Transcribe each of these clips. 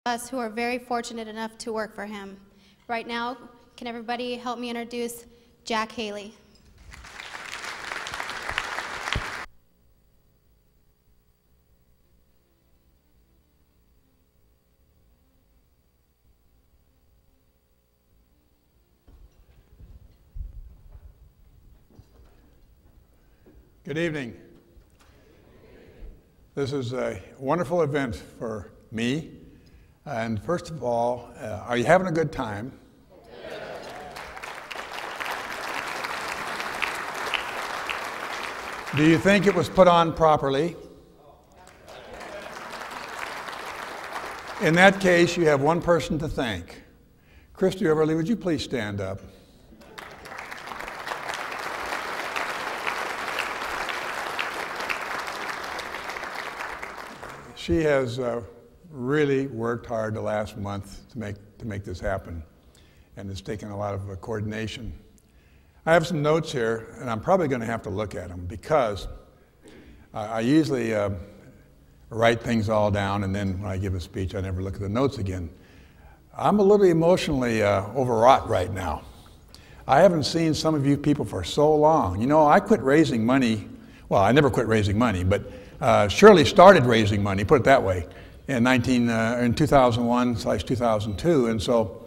us who are very fortunate enough to work for him. Right now, can everybody help me introduce Jack Haley? Good evening. This is a wonderful event for me. And first of all, are you having a good time? Do you think it was put on properly? In that case, you have one person to thank. Christy Everly, would you please stand up? She has really worked hard the last month to make this happen, and it's taken a lot of coordination. I have some notes here, and I'm probably going to have to look at them because I usually write things all down, and then when I give a speech, I never look at the notes again. I'm a little emotionally overwrought right now. I haven't seen some of you people for so long. You know, I quit raising money. Well, I never quit raising money, but Shirley started raising money, put it that way, in 2001/2002. And so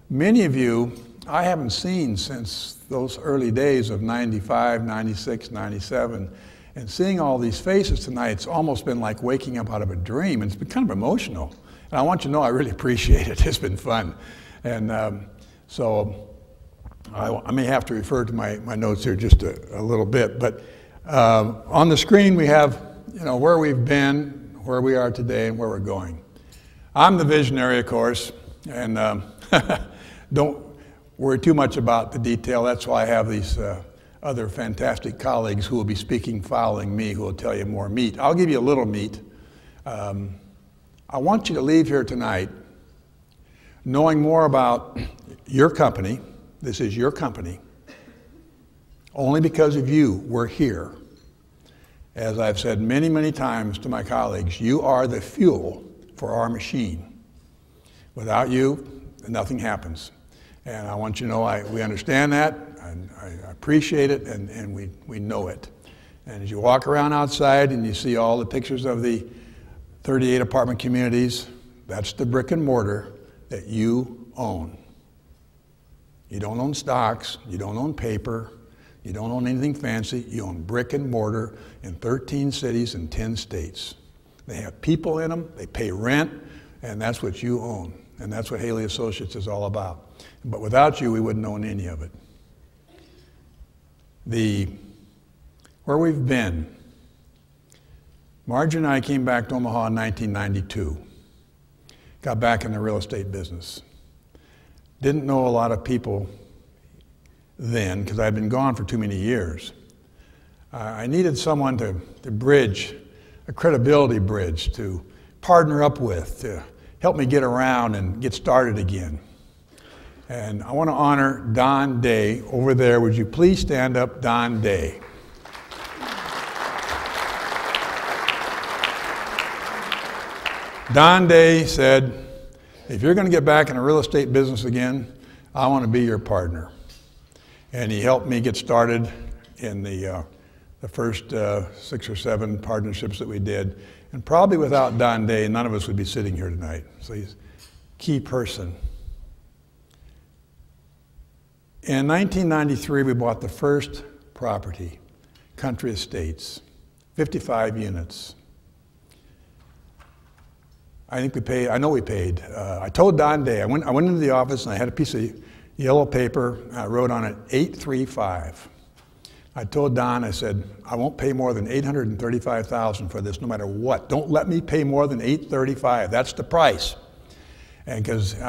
many of you I haven't seen since those early days of 95, 96, 97. And seeing all these faces tonight, it's almost been like waking up out of a dream. And it's been kind of emotional. And I want you to know I really appreciate it. It's been fun. And so I may have to refer to my notes here just a little bit. But on the screen we have where we've been, where we are today, and where we're going. I'm the visionary, of course, and don't worry too much about the detail. That's why I have these other fantastic colleagues who will be speaking following me, who will tell you more meat. I'll give you a little meat. I want you to leave here tonight knowing more about your company. This is your company. Only because of you, we're here. As I've said many, many times to my colleagues, you are the fuel for our machine. Without you, nothing happens. And I want you to know we understand that, and I appreciate it, and we know it. And as you walk around outside and you see all the pictures of the 38 apartment communities, that's the brick and mortar that you own. You don't own stocks, you don't own paper, you don't own anything fancy. You own brick and mortar in 13 cities and 10 states. They have people in them, they pay rent, and that's what you own. And that's what Haley Associates is all about. But without you, we wouldn't own any of it. Where we've been, Marge and I came back to Omaha in 1992. Got back in the real estate business. Didn't know a lot of people then, because I'd been gone for too many years. I needed someone to bridge, a credibility bridge, to partner up with, to help me get around and get started again. And I want to honor Don Day over there. Would you please stand up, Don Day? Don Day said, if you're going to get back in the real estate business again, I want to be your partner. And he helped me get started in the first 6 or 7 partnerships that we did. And probably without Don Day, none of us would be sitting here tonight. So he's a key person. In 1993, we bought the first property, Country Estates, 55 units. I know we paid. I told Don Day, I went into the office and I had a piece of yellow paper, I wrote on it 835. I told Don, I said, I won't pay more than $835,000 for this no matter what. Don't let me pay more than $835,000. That's the price. And because, it's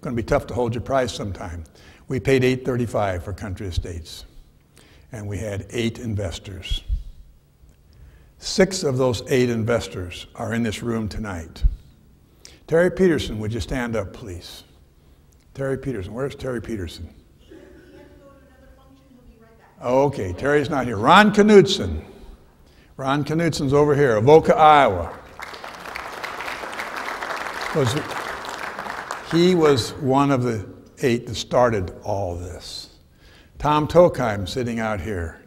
going to be tough to hold your price sometime. We paid $835,000 for Country Estates. And we had 8 investors. 6 of those 8 investors are in this room tonight. Terry Peterson, would you stand up, please? Terry Peterson. Where's Terry Peterson? Sure, he had to go to another function. He'll be right back. Okay, Terry's not here. Ron Knudsen. Ron Knudsen's over here, Avoca, Iowa. he was one of the 8 that started all this. Tom Tokheim, sitting out here,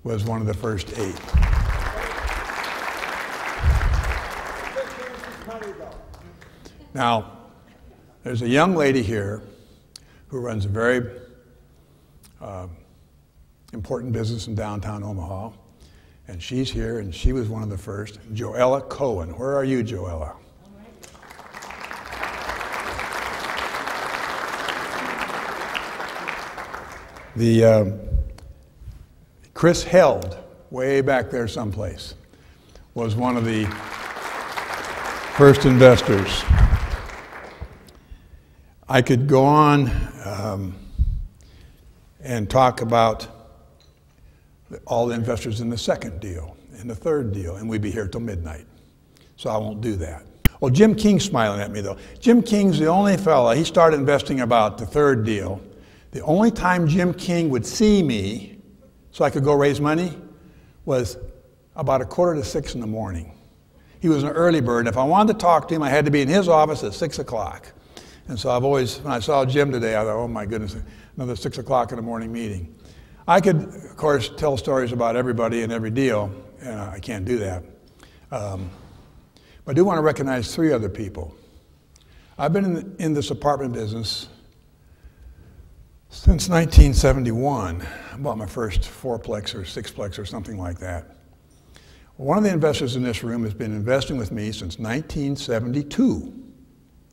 was one of the first 8. Now, there's a young lady here who runs a very important business in downtown Omaha, and she's here, and she was one of the first. Joella Cohen. Where are you, Joella? Chris Held, way back there someplace, was one of the first investors. I could go on and talk about all the investors in the second deal, in the third deal, and we'd be here till midnight. So I won't do that. Well, Jim King's smiling at me, though. Jim King's the only fella, he started investing about the third deal. The only time Jim King would see me so I could go raise money was about 5:45 in the morning. He was an early bird. If I wanted to talk to him, I had to be in his office at 6 o'clock. And so I've always, when I saw Jim today, I thought, oh my goodness, another 6 o'clock in the morning meeting. I could, of course, tell stories about everybody and every deal, and I can't do that. But I do want to recognize 3 other people. I've been in this apartment business since 1971. I bought my first 4-plex or 6-plex or something like that. One of the investors in this room has been investing with me since 1972,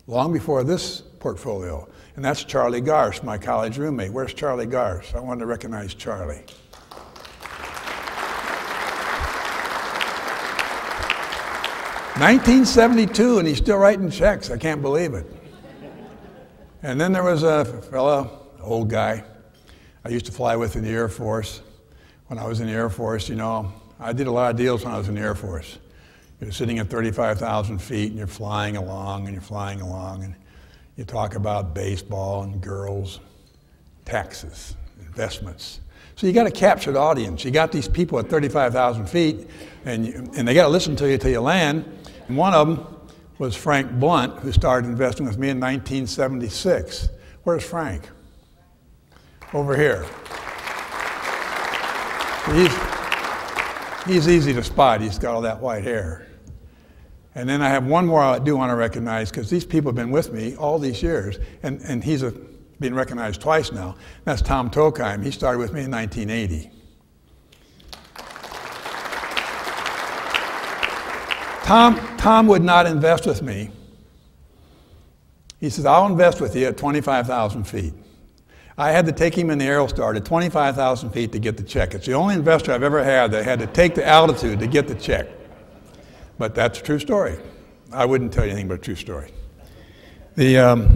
long before this portfolio. And that's Charlie Garsh, my college roommate. Where's Charlie Garsh? I wanted to recognize Charlie. (1972) and he's still writing checks. I can't believe it. And then there was a fella, old guy, I used to fly with in the Air Force. When I was in the Air Force, you know, I did a lot of deals when I was in the Air Force. You're sitting at 35,000 feet and you're flying along and you're flying along and you talk about baseball and girls, taxes, investments. So you got to capture the audience. You got these people at 35,000 feet and they got to listen to you till you land. And one of them was Frank Blunt, who started investing with me in 1976. Where's Frank? Over here. He's easy to spot. He's got all that white hair. And then I have one more I do want to recognize, because these people have been with me all these years, and he's been recognized twice now. That's Tom Tokheim. He started with me in 1980. Tom would not invest with me. He says, I'll invest with you at 25,000 feet. I had to take him in the Aerostar at 25,000 feet to get the check. It's the only investor I've ever had that had to take the altitude to get the check. But that's a true story. I wouldn't tell you anything but a true story. The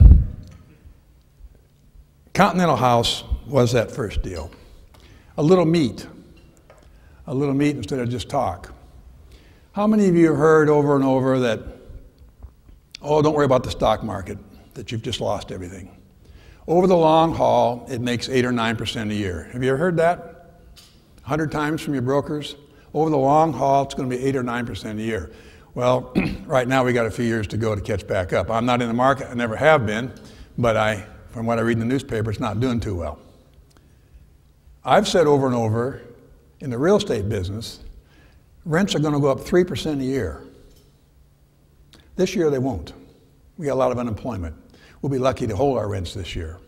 Continental House was that first deal. A little meat instead of just talk. How many of you have heard over and over that, oh, don't worry about the stock market, that you've just lost everything? Over the long haul, it makes 8 or 9% a year. Have you ever heard that? 100 times from your brokers? Over the long haul, it's going to be 8 or 9% a year. Well, right now we got a few years to go to catch back up. I'm not in the market, I never have been, but from what I read in the newspaper, it's not doing too well. I've said over and over, in the real estate business, rents are going to go up 3% a year. This year they won't. We got a lot of unemployment. We'll be lucky to hold our rents this year.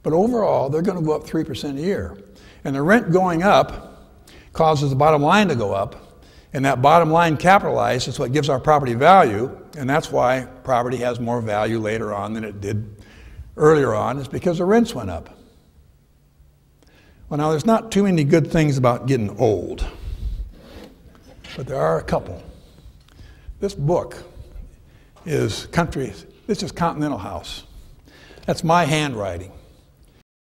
But overall, they're going to go up 3% a year. And the rent going up causes the bottom line to go up, and that bottom line capitalized is what gives our property value, and that's why property has more value later on than it did earlier on, is because the rents went up. Well, now there's not too many good things about getting old, but there are a couple. This book is This is Continental House. That's my handwriting.